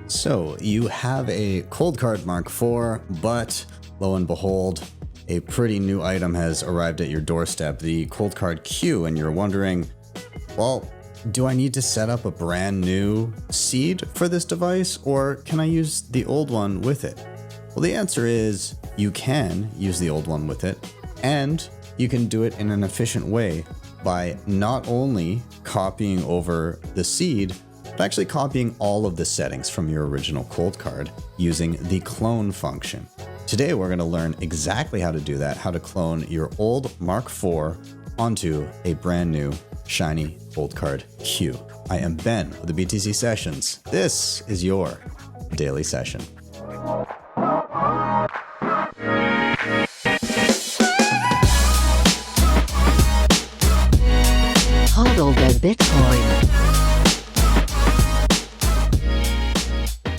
So you have a Coldcard Mark IV, but lo and behold, a pretty new item has arrived at your doorstep, the Coldcard Q, and you're wondering, well, do I need to set up a brand new seed for this device, or can I use the old one with it? Well, the answer is you can use the old one with it, and you can do it in an efficient way by not only copying over the seed, but actually copying all of the settings from your original Coldcard using the clone function. Today, we're going to learn exactly how to do that, how to clone your old Mark IV onto a brand new shiny Coldcard Q. I am Ben with the BTC Sessions. This is your daily session. Hodl the Bitcoin.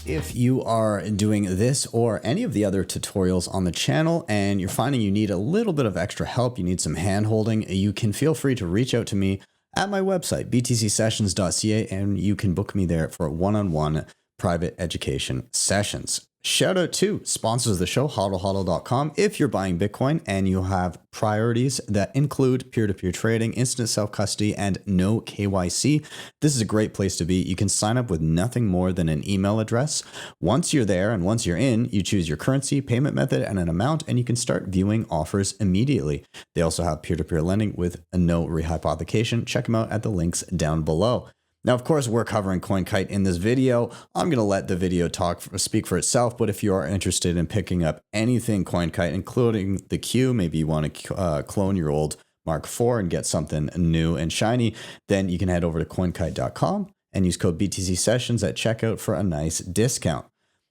If you are doing this or any of the other tutorials on the channel and you're finding you need a little bit of extra help, you need some hand-holding, you can feel free to reach out to me at my website, btcsessions.ca, and you can book me there for one-on-one private education sessions. Shout out to sponsors of the show, hodlhodl.com. If you're buying Bitcoin and you have priorities that include peer-to-peer trading, instant self-custody, and no KYC, this is a great place to be. You can sign up with nothing more than an email address. Once you're there and once you're in, you choose your currency, payment method, and an amount, and you can start viewing offers immediately. They also have peer-to-peer lending with no rehypothecation. Check them out at the links down below. Now, of course, we're covering CoinKite in this video. I'm going to let the video speak for itself, but if you are interested in picking up anything CoinKite, including the Q, maybe you want to clone your old Mark IV and get something new and shiny, then you can head over to coinkite.com and use code BTC Sessions at checkout for a nice discount.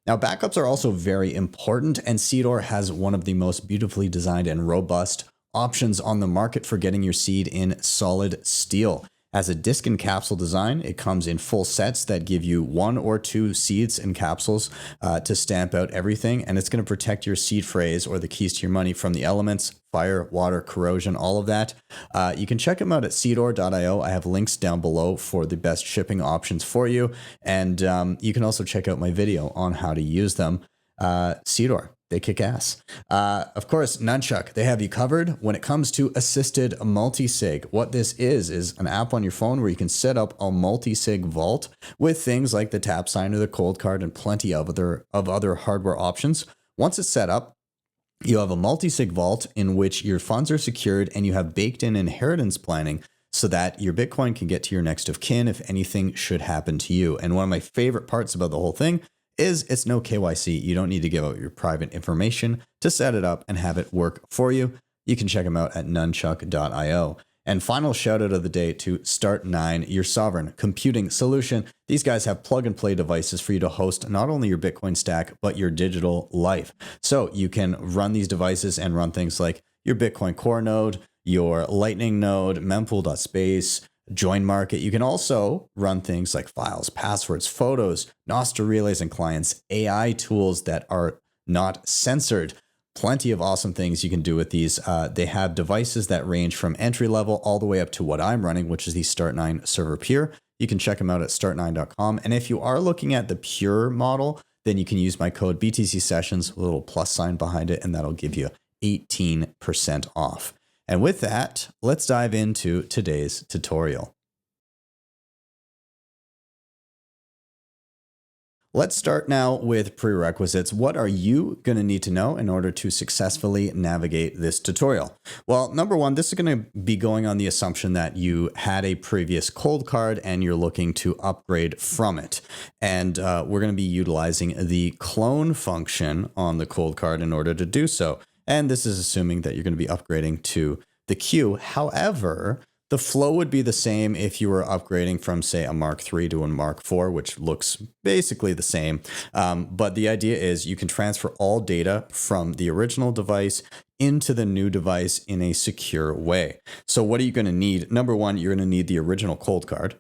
Now, backups are also very important, and Seedor has one of the most beautifully designed and robust options on the market for getting your seed in solid steel. As a disc and capsule design, it comes in full sets that give you 1 or 2 seeds and capsules to stamp out everything. And it's going to protect your seed phrase or the keys to your money from the elements, fire, water, corrosion, all of that. You can check them out at seedor.io. I have links down below for the best shipping options for you. And you can also check out my video on how to use them. Seedor. They kick ass. Of course, Nunchuk, they have you covered when it comes to assisted multisig. What this is an app on your phone where you can set up a multisig vault with things like the tap sign or the Coldcard and plenty of other hardware options. Once it's set up, you have a multisig vault in which your funds are secured and you have baked in inheritance planning so that your Bitcoin can get to your next of kin if anything should happen to you. And one of my favorite parts about the whole thing is it's no KYC. You don't need to give out your private information to set it up and have it work for you. You can check them out at nunchuk.io. And final shout out of the day to Start9, your sovereign computing solution. These guys have plug and play devices for you to host not only your Bitcoin stack, but your digital life. So you can run these devices and run things like your Bitcoin Core node, your Lightning node, mempool.space, Join Market. You can also run things like files, passwords, photos, Nostr relays and clients, AI tools that are not censored. Plenty of awesome things you can do with these. They have devices that range from entry level all the way up to what I'm running, which is the Start9 Server Pure. You can check them out at start9.com. And if you are looking at the Pure model, then you can use my code BTC Sessions with a little plus sign behind it, and that'll give you 18% off. And with that, let's dive into today's tutorial. Let's start now with prerequisites. What are you going to need to know in order to successfully navigate this tutorial? Well, number one, this is going to be going on the assumption that you had a previous Coldcard and you're looking to upgrade from it. And we're going to be utilizing the clone function on the Coldcard in order to do so. And this is assuming that you're going to be upgrading to the Q. However, the flow would be the same if you were upgrading from, say, a Mark III to a Mark IV, which looks basically the same. But the idea is you can transfer all data from the original device into the new device in a secure way. So what are you going to need? Number one, you're going to need the original Coldcard.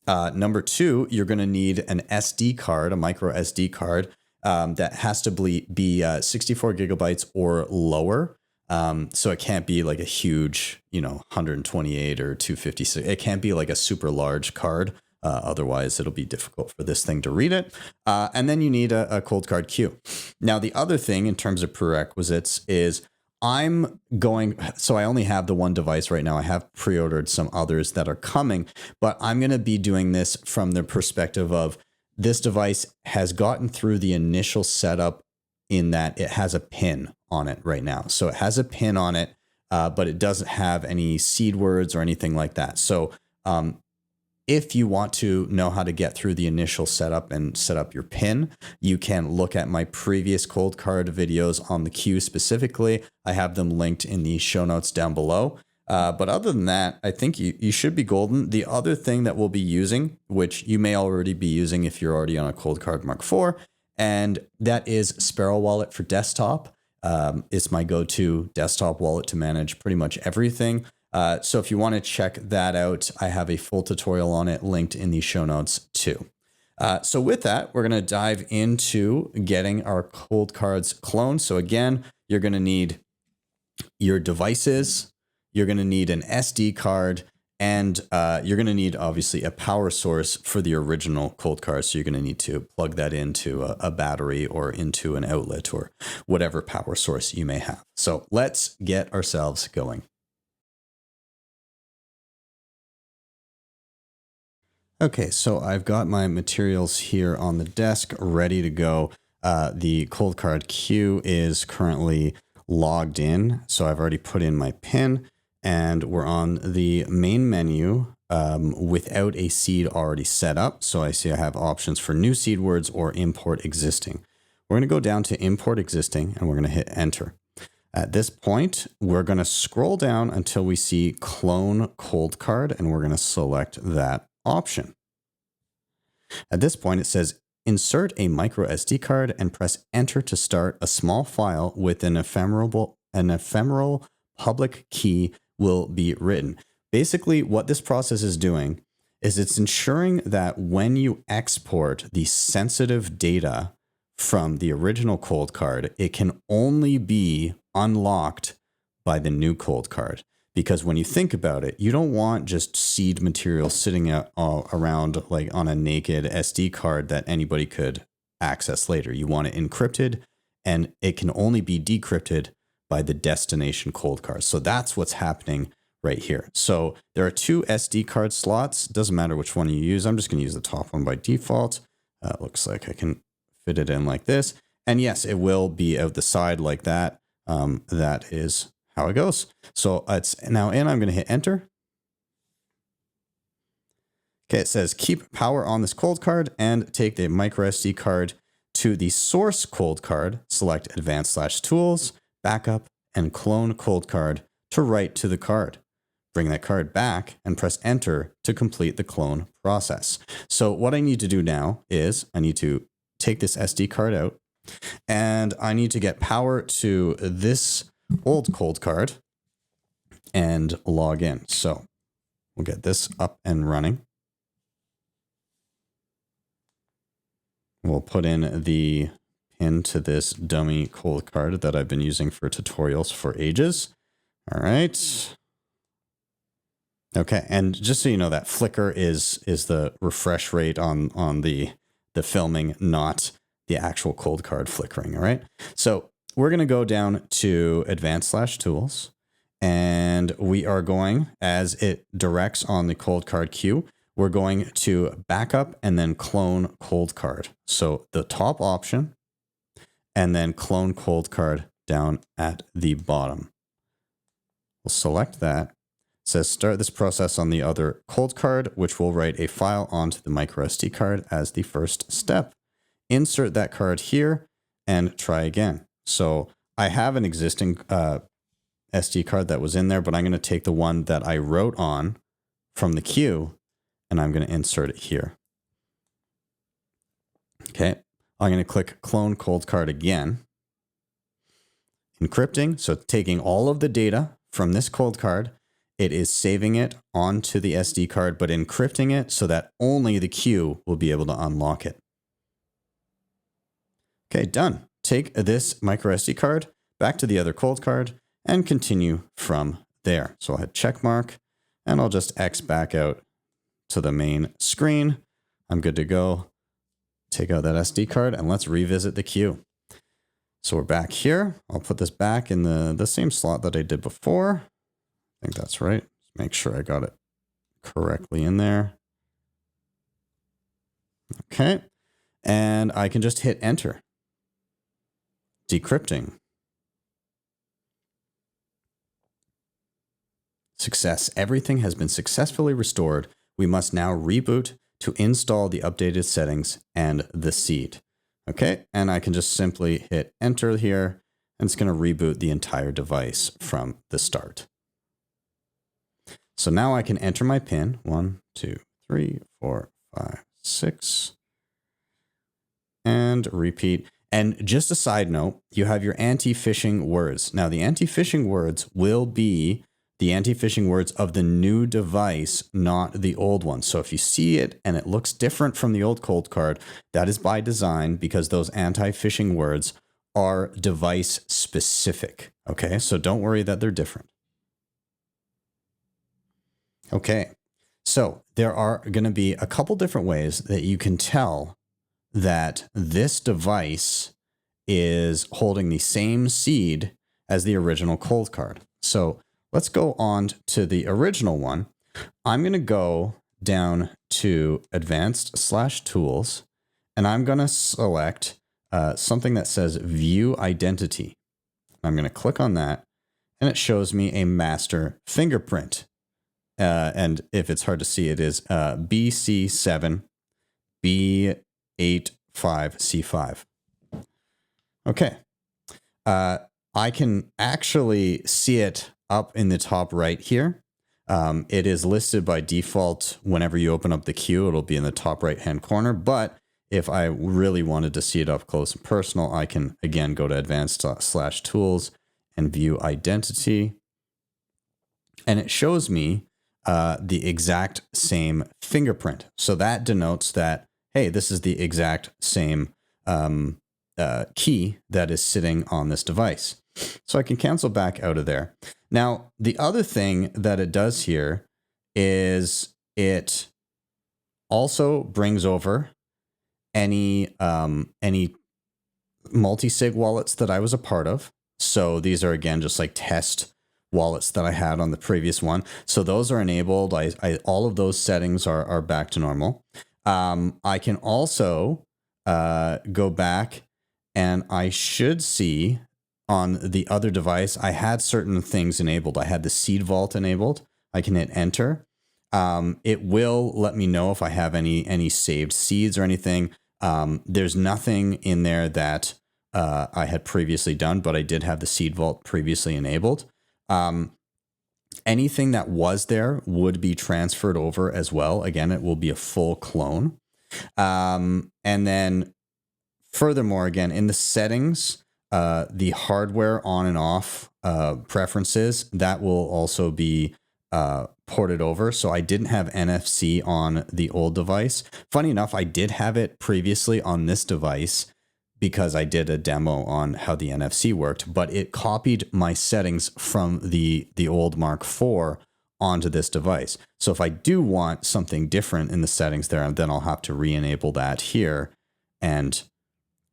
Number two, you're going to need an SD card, a micro SD card. That has to be 64 gigabytes or lower. So it can't be like a huge, 128 or 256. It can't be like a super large card. Otherwise, it'll be difficult for this thing to read it. And then you need a Coldcard Q. Now, the other thing in terms of prerequisites is so I only have the one device right now. I have pre-ordered some others that are coming, but I'm going to be doing this from the perspective of this device has gotten through the initial setup in that it has a pin on it right now. So it has a pin on it, but it doesn't have any seed words or anything like that. So if you want to know how to get through the initial setup and set up your PIN, you can look at my previous Coldcard videos on the Q specifically. I have them linked in the show notes down below. But other than that, I think you should be golden. The other thing that we'll be using, which you may already be using if you're already on a Coldcard Mark IV, and that is Sparrow Wallet for desktop. It's my go-to desktop wallet to manage pretty much everything. So if you want to check that out, I have a full tutorial on it linked in the show notes too. So with that, we're going to dive into getting our Coldcards cloned. So again, you're going to need your devices, you're going to need an SD card, and you're going to need obviously a power source for the original Coldcard. So you're going to need to plug that into a battery or into an outlet or whatever power source you may have. So let's get ourselves going. Okay, so I've got my materials here on the desk ready to go. The Coldcard Q is currently logged in, so I've already put in my PIN, and we're on the main menu without a seed already set up. So I see I have options for new seed words or import existing. We're going to go down to import existing, and we're going to hit enter. At this point, we're going to scroll down until we see clone Coldcard, and we're going to select that option. At this point, it says insert a micro SD card and press enter to start. A small file with an ephemeral public key will be written. Basically, what this process is doing is it's ensuring that when you export the sensitive data from the original Coldcard, it can only be unlocked by the new Coldcard. Because when you think about it, you don't want just seed material sitting out around like on a naked SD card that anybody could access later. You want it encrypted, and it can only be decrypted by the destination Coldcard. So that's what's happening right here. So there are two SD card slots. Doesn't matter which one you use. I'm just going to use the top one by default. Looks like I can fit it in like this. And yes, it will be out the side like that. That is how it goes. So it's now in. I'm going to hit enter. Okay, it says keep power on this Coldcard and take the micro SD card to the source Coldcard. Select advanced/tools, backup, and clone Coldcard to write to the card. Bring that card back and press enter to complete the clone process. So what I need to do now is I need to take this SD card out, and I need to get power to this old Coldcard and log in. So we'll get this up and running. We'll put in the PIN to this dummy Coldcard that I've been using for tutorials for ages. All right. Okay, and just so you know, that flicker is the refresh rate on the filming, not the actual Coldcard flickering. All right. So we're going to go down to advanced/tools, and we are going, as it directs on the Coldcard Q, we're going to backup and then clone Coldcard. So the top option, and then clone Coldcard down at the bottom. We'll select that. It says start this process on the other Coldcard, which will write a file onto the micro SD card as the first step. Insert that card here and try again. So I have an existing SD card that was in there, but I'm going to take the one that I wrote on from the queue, and I'm going to insert it here. Okay, I'm going to click Clone Coldcard again. Encrypting, so taking all of the data from this Coldcard, it is saving it onto the SD card, but encrypting it so that only the queue will be able to unlock it. Okay, done. Take this micro SD card back to the other Coldcard and continue from there. So I'll hit check mark, and I'll just X back out to the main screen. I'm good to go. Take out that SD card and let's revisit the queue. So we're back here. I'll put this back in the same slot that I did before. I think that's right. Make sure I got it correctly in there. Okay. And I can just hit enter. Decrypting. Success. Everything has been successfully restored. We must now reboot to install the updated settings and the seed. Okay, and I can just simply hit enter here, and it's going to reboot the entire device from the start. So now I can enter my PIN, 1, 2, 3, 4, 5, 6, and repeat. And just a side note, you have your anti-phishing words. Now the anti-phishing words will be the anti-phishing words of the new device, not the old one. So if you see it and it looks different from the old Coldcard, that is by design because those anti-phishing words are device specific. Okay, so don't worry that they're different. Okay, so there are going to be a couple different ways that you can tell that this device is holding the same seed as the original Coldcard. So let's go on to the original one. I'm going to go down to advanced/tools, and I'm going to select something that says view identity. I'm going to click on that, and it shows me a master fingerprint. And if it's hard to see, it is BC7 B85C5. Okay. I can actually see it up in the top right here. It is listed by default. Whenever you open up the queue, it'll be in the top right-hand corner. But if I really wanted to see it up close and personal, I can, again, go to advanced/tools and view identity. And it shows me the exact same fingerprint. So that denotes that, hey, this is the exact same key that is sitting on this device. So I can cancel back out of there. Now, the other thing that it does here is it also brings over any multisig wallets that I was a part of. So these are, again, just like test wallets that I had on the previous one. So those are enabled. All of those settings are back to normal. I can also go back and I should see on the other device, I had certain things enabled. I had the seed vault enabled. I can hit enter. It will let me know if I have any saved seeds or anything. There's nothing in there that I had previously done, but I did have the seed vault previously enabled. Anything that was there would be transferred over as well. Again, it will be a full clone. And then furthermore, again, in the settings, the hardware on and off preferences, that will also be ported over. So I didn't have NFC on the old device. Funny enough, I did have it previously on this device because I did a demo on how the NFC worked, but it copied my settings from the old Mark IV onto this device. So if I do want something different in the settings there, then I'll have to re-enable that here and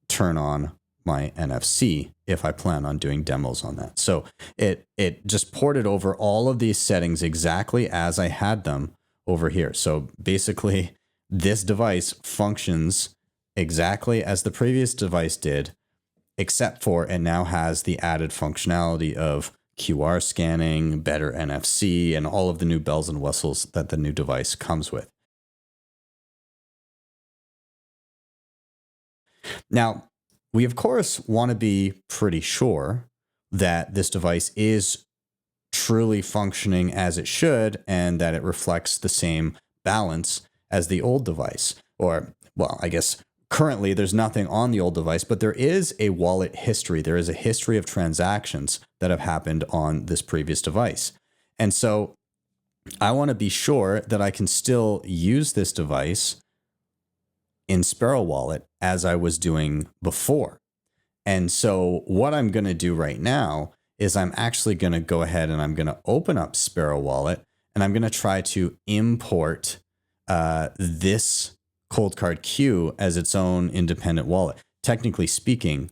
turn on my NFC if I plan on doing demos on that. So it just ported over all of these settings exactly as I had them over here. So basically, this device functions exactly as the previous device did, except for it now has the added functionality of QR scanning, better NFC, and all of the new bells and whistles that the new device comes with. Now, we, of course, want to be pretty sure that this device is truly functioning as it should and that it reflects the same balance as the old device. Or, well, I guess currently there's nothing on the old device, but there is a wallet history. There is a history of transactions that have happened on this previous device. And so I want to be sure that I can still use this device in Sparrow Wallet as I was doing before. And so what I'm going to do right now is I'm actually going to go ahead and I'm going to open up Sparrow Wallet and I'm going to try to import this Coldcard Q as its own independent wallet. Technically speaking,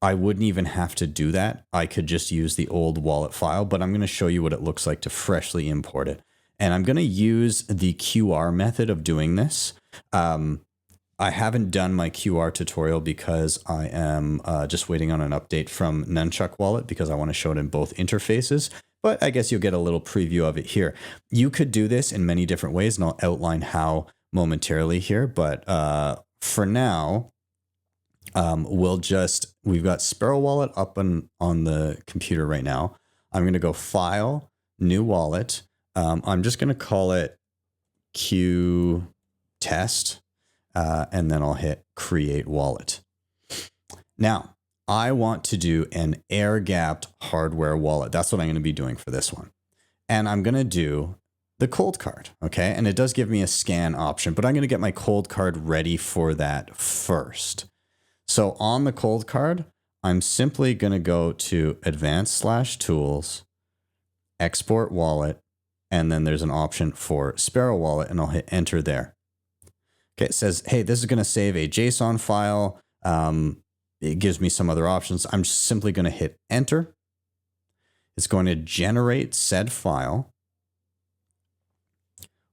I wouldn't even have to do that. I could just use the old wallet file, but I'm going to show you what it looks like to freshly import it. And I'm going to use the QR method of doing this. I haven't done my QR tutorial because I am just waiting on an update from Nunchuk Wallet because I want to show it in both interfaces. But I guess you'll get a little preview of it here. You could do this in many different ways, and I'll outline how momentarily here. But for now, we've got Sparrow Wallet up on the computer right now. I'm going to go File, New Wallet. I'm just going to call it Q Test. And then I'll hit Create Wallet. Now, I want to do an air-gapped hardware wallet. That's what I'm going to be doing for this one. And I'm going to do the Coldcard, okay? And it does give me a scan option, but I'm going to get my Coldcard ready for that first. So on the Coldcard, I'm simply going to go to Advanced/Tools, Export Wallet, and then there's an option for Sparrow Wallet, and I'll hit Enter there. Okay, it says, hey, this is going to save a JSON file. It gives me some other options. I'm just simply going to hit Enter. It's going to generate said file.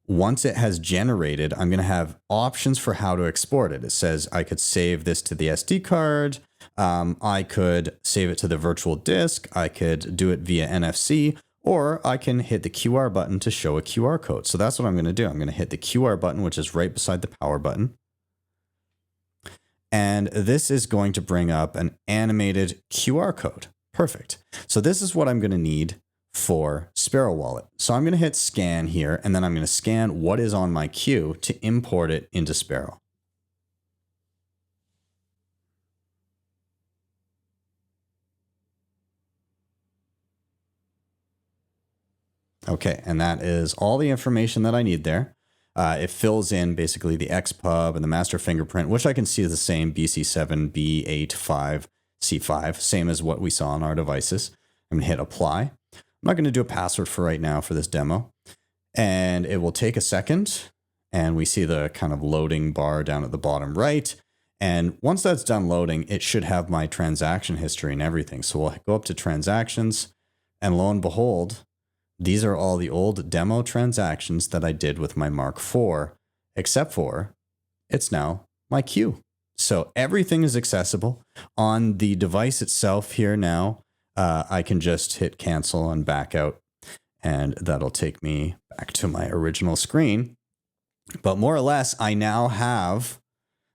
Once it has generated, I'm going to have options for how to export it. It says I could save this to the SD card. I could save it to the virtual disk. I could do it via NFC. Or I can hit the QR button to show a QR code. So that's what I'm going to do. I'm going to hit the QR button, which is right beside the power button. And this is going to bring up an animated QR code. Perfect. So this is what I'm going to need for Sparrow Wallet. So I'm going to hit scan here, and then I'm going to scan what is on my queue to import it into Sparrow. Okay, and that is all the information that I need there. It fills in basically the XPub and the master fingerprint, which I can see is the same BC7, B85, C5, same as what we saw on our devices. I'm going to hit apply. I'm not going to do a password for right now for this demo. And it will take a second, and we see the kind of loading bar down at the bottom right. And once that's done loading, it should have my transaction history and everything. So we'll go up to transactions, and lo and behold, these are all the old demo transactions that I did with my Mark IV, except for it's now my queue. So everything is accessible on the device itself here now. I can just hit cancel and back out, and that'll take me back to my original screen. But more or less, I now have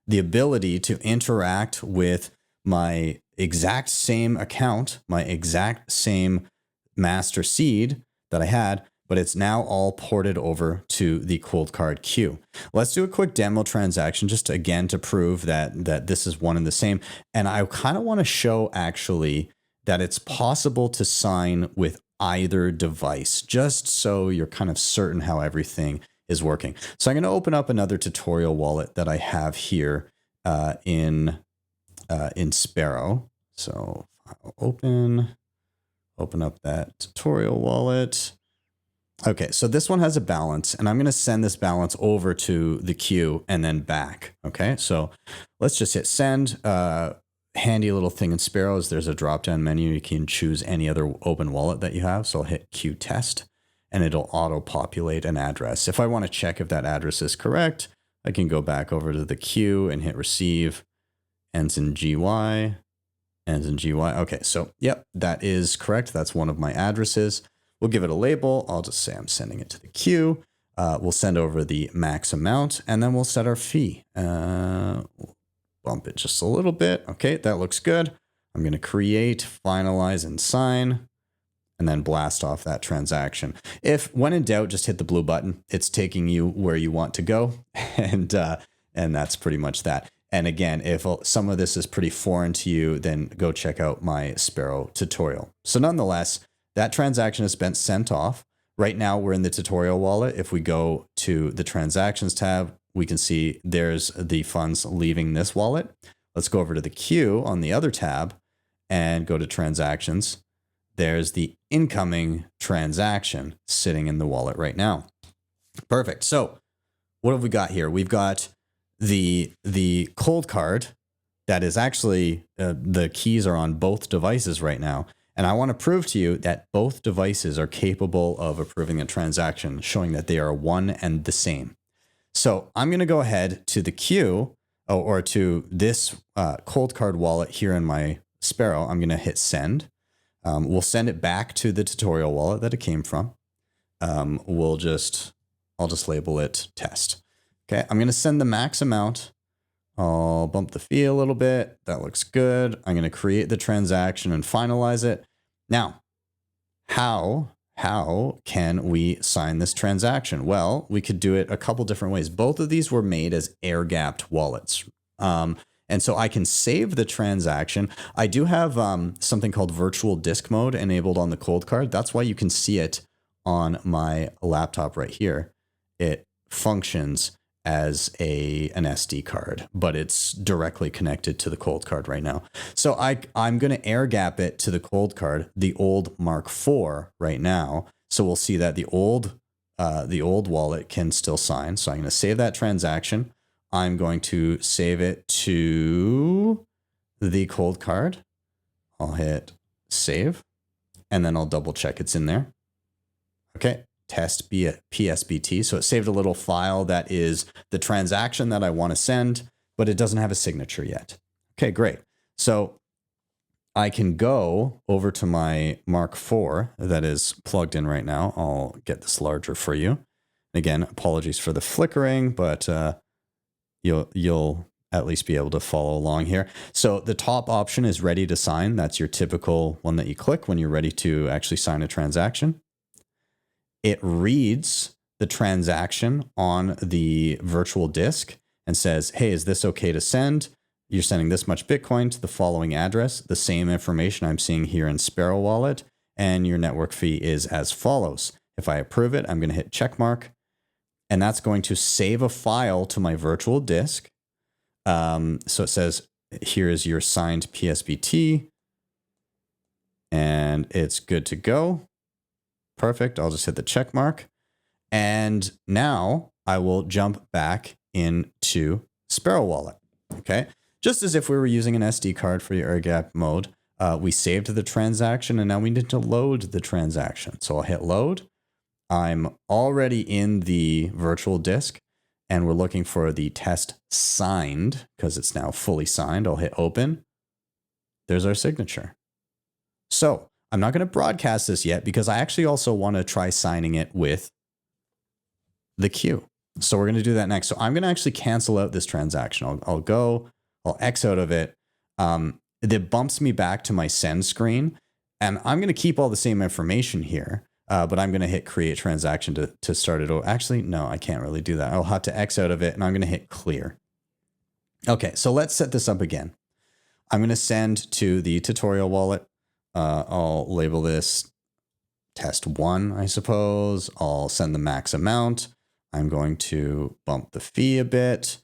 the ability to interact with my exact same account, my exact same master seed that I had, but it's now all ported over to the Coldcard Q. Let's do a quick demo transaction just again to prove that this is one and the same. And I kind of want to show actually that it's possible to sign with either device, just so you're kind of certain how everything is working. So I'm going to open up another tutorial wallet that I have here in Sparrow. So I'll open up that tutorial wallet. Okay, so this one has a balance, and I'm going to send this balance over to the queue and then back. Okay, so let's just hit send. Handy little thing in Sparrow is there's a drop-down menu. You can choose any other open wallet that you have. So I'll hit Q test, and it'll auto-populate an address. If I want to check if that address is correct, I can go back over to the queue and hit receive. Ends in GY. Ends in GY. Okay, so yep, that is correct. That's one of my addresses. We'll give it a label. I'll just say I'm sending it to the queue. We'll send over the max amount, and then we'll set our fee. Bump it just a little bit. Okay, that looks good. I'm going to create, finalize, and sign, and then blast off that transaction. If when in doubt, just hit the blue button. It's taking you where you want to go, and that's pretty much that. And again, if some of this is pretty foreign to you, then go check out my Sparrow tutorial. So nonetheless, that transaction has been sent off. Right now, we're in the tutorial wallet. If we go to the transactions tab, we can see there's the funds leaving this wallet. Let's go over to the queue on the other tab and go to transactions. There's the incoming transaction sitting in the wallet right now. Perfect. So what have we got here? We've got the Coldcard that is actually, the keys are on both devices right now. And I want to prove to you that both devices are capable of approving a transaction, showing that they are one and the same. So I'm going to go ahead to the queue, or to this Coldcard wallet here in my Sparrow. I'm going to hit send. We'll send it back to the tutorial wallet that it came from. I'll just label it test. Okay, I'm going to send the max amount. I'll bump the fee a little bit. That looks good. I'm going to create the transaction and finalize it. Now, how can we sign this transaction? Well, we could do it a couple different ways. Both of these were made as air-gapped wallets. And so I can save the transaction. I do have something called virtual disk mode enabled on the Coldcard. That's why you can see it on my laptop right here. It functions as an SD card, but it's directly connected to the Coldcard right now. So I'm going to air gap it to the Coldcard, the old Mark IV right now. So we'll see that the old wallet can still sign. So I'm going to save that transaction. I'm going to save it to the Coldcard. I'll hit save, and then I'll double check it's in there. Okay. Test PSBT. So it saved a little file that is the transaction that I want to send, but it doesn't have a signature yet. Okay, great. So I can go over to my Mark IV that is plugged in right now. I'll get this larger for you. Again, apologies for the flickering, but you'll at least be able to follow along here. So the top option is ready to sign. That's your typical one that you click when you're ready to actually sign a transaction. It reads the transaction on the virtual disk and says, hey, is this okay to send? You're sending this much Bitcoin to the following address, the same information I'm seeing here in Sparrow Wallet, and your network fee is as follows. If I approve it, I'm going to hit check mark, and that's going to save a file to my virtual disk. So it says, here is your signed PSBT, and it's good to go. Perfect. I'll just hit the check mark. And now I will jump back into Sparrow Wallet. Okay. Just as if we were using an SD card for your air gap mode, we saved the transaction and now we need to load the transaction. So I'll hit load. I'm already in the virtual disk and we're looking for the test signed because it's now fully signed. I'll hit open. There's our signature. So I'm not going to broadcast this yet because I actually also want to try signing it with the queue. So we're going to do that next. So I'm going to actually cancel out this transaction. I'll X out of it. It bumps me back to my send screen and I'm going to keep all the same information here, but I'm going to hit create transaction to start it. Actually, no, I can't really do that. I'll have to X out of it and I'm going to hit clear. Okay. So let's set this up again. I'm going to send to the tutorial wallet. I'll label this test 1, I suppose. I'll send the max amount. I'm going to bump the fee a bit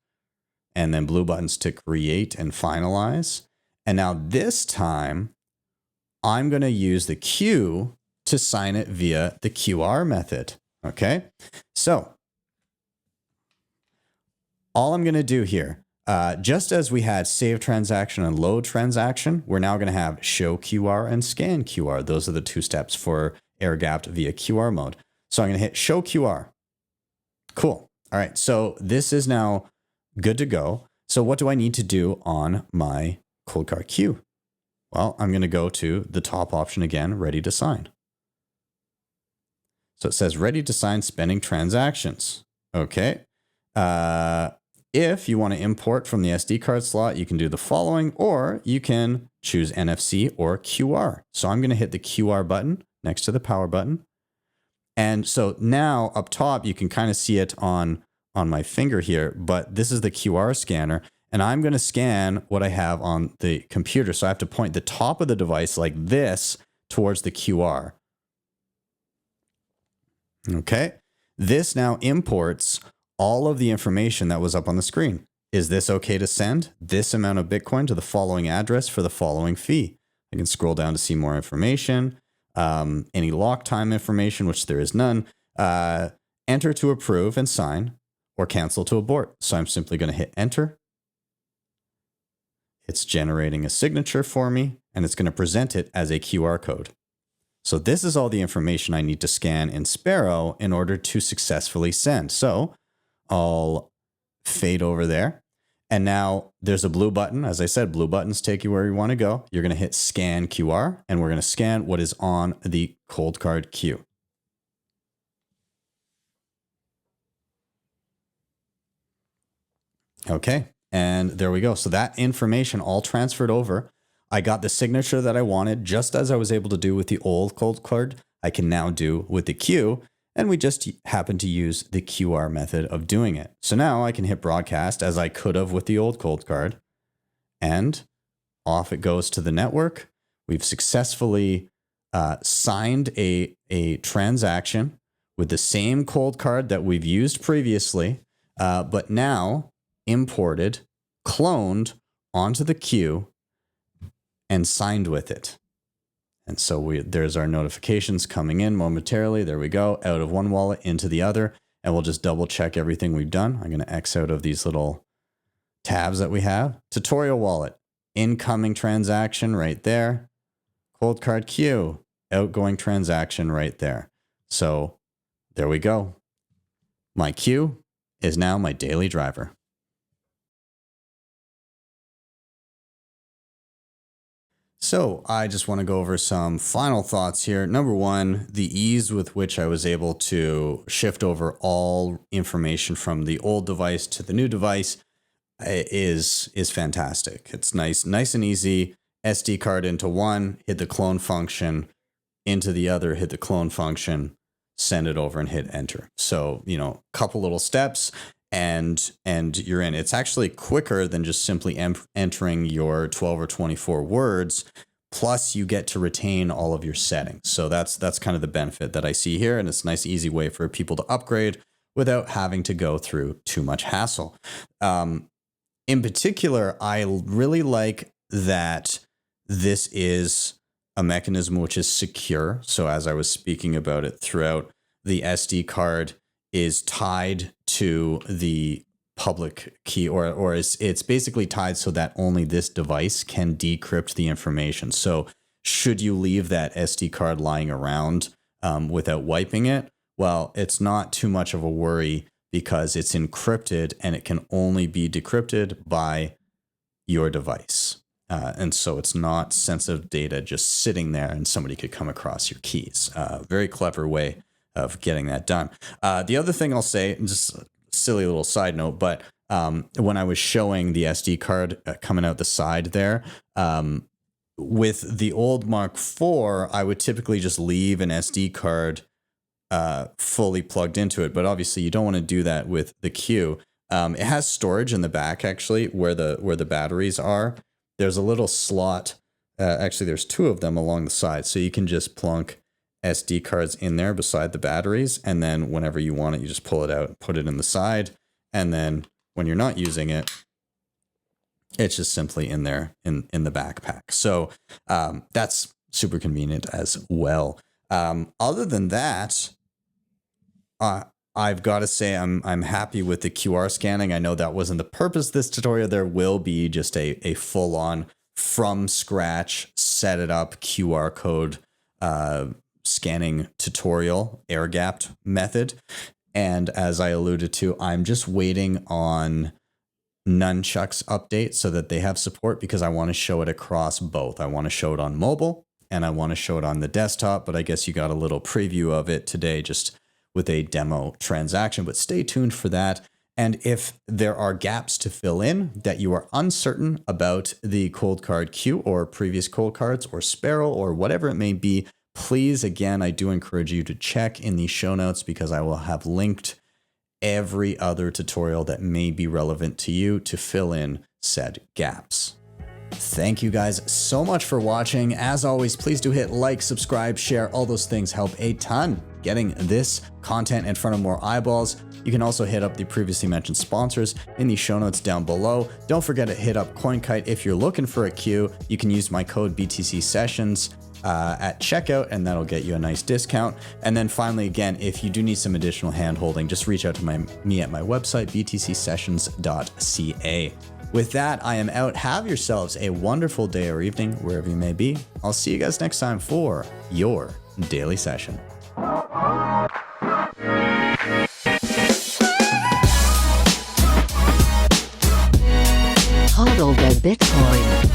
and then blue buttons to create and finalize. And now this time I'm going to use the queue to sign it via the QR method. Okay. So all I'm going to do here, just as we had save transaction and load transaction, we're now going to have show QR and scan QR. Those are the 2 steps for air gapped via QR mode. So I'm going to hit show QR. Cool. All right. So this is now good to go. So what do I need to do on my Coldcard Q? Well, I'm going to go to the top option again, ready to sign. So it says ready to sign spending transactions. Okay. If you want to import from the SD card slot, you can do the following, or you can choose NFC or QR. So I'm going to hit the QR button next to the power button. And so now up top, you can kind of see it on my finger here, but this is the QR scanner. And I'm going to scan what I have on the computer. So I have to point the top of the device like this towards the QR. Okay. This now imports all of the information that was up on the screen. Is this okay to send this amount of Bitcoin to the following address for the following fee? I can scroll down to see more information, any lock time information, which there is none. Enter to approve and sign, or cancel to abort. So I'm simply going to hit enter. It's generating a signature for me, and it's going to present it as a QR code. So this is all the information I need to scan in Sparrow in order to successfully send. So I'll fade over there. And now there's a blue button. As I said, blue buttons take you where you want to go. You're going to hit scan QR, and we're going to scan what is on the Coldcard Q. Okay, and there we go. So that information all transferred over. I got the signature that I wanted, just as I was able to do with the old Coldcard. I can now do with the Q, and we just happen to use the QR method of doing it. So now I can hit broadcast as I could have with the old Coldcard, and off it goes to the network. We've successfully signed a transaction with the same Coldcard that we've used previously, but now imported, cloned onto the Q, and signed with it. And so there's our notifications coming in momentarily. There we go, out of one wallet into the other. And we'll just double check everything we've done. I'm going to X out of these little tabs that we have. Tutorial wallet, incoming transaction right there. Coldcard Q, outgoing transaction right there. So there we go. My Q is now my daily driver. So I just want to go over some final thoughts here. Number one, the ease with which I was able to shift over all information from the old device to the new device is fantastic. It's nice and easy. SD card into one, hit the clone function, into the other, hit the clone function, send it over and hit enter. So, you know, a couple little steps and you're in. It's actually quicker than just simply entering your 12 or 24 words. Plus you get to retain all of your settings. So that's kind of the benefit that I see here. And it's a nice, easy way for people to upgrade without having to go through too much hassle. In particular, I really like that this is a mechanism which is secure. So as I was speaking about it throughout, the SD card is tied to the public key, or it's basically tied so that only this device can decrypt the information. So should you leave that SD card lying around without wiping it, well, it's not too much of a worry because it's encrypted and it can only be decrypted by your device. And so it's not sensitive data just sitting there and somebody could come across your keys. Very clever way of getting that done. The other thing I'll say, just a silly little side note, but when I was showing the SD card coming out the side there, with the old Mark IV, I would typically just leave an SD card fully plugged into it. But obviously you don't want to do that with the Q. It has storage in the back, actually, where the batteries are. There's a little slot. Actually, there's two of them along the side. So you can just plunk SD cards in there beside the batteries. And then whenever you want it, you just pull it out, put it in the side. And then when you're not using it, it's just simply in there in the backpack. So that's super convenient as well. Other than that, I've got to say I'm happy with the QR scanning. I know that wasn't the purpose of this tutorial. There will be just a full-on from scratch, set it up QR code scanning tutorial, air-gapped method. And as I alluded to, I'm just waiting on Nunchuk's update so that they have support, because I want to show it across both. I want to show it on mobile and I want to show it on the desktop, but I guess you got a little preview of it today just with a demo transaction, but stay tuned for that. And if there are gaps to fill in that you are uncertain about the Coldcard Q or previous Coldcards or Sparrow or whatever it may be, please, again, I do encourage you to check in the show notes, because I will have linked every other tutorial that may be relevant to you to fill in said gaps. Thank you guys so much for watching. As always, please do hit like, subscribe, share. All those things help a ton getting this content in front of more eyeballs. You can also hit up the previously mentioned sponsors in the show notes down below. Don't forget to hit up CoinKite if you're looking for a Q. You can use my code BTC Sessions. at checkout, and that'll get you a nice discount. And then finally, again, if you do need some additional hand holding, just reach out to me at my website, btcsessions.ca. With that, I am out. Have yourselves a wonderful day or evening, wherever you may be. I'll see you guys next time for your daily session. Hodl the Bitcoin.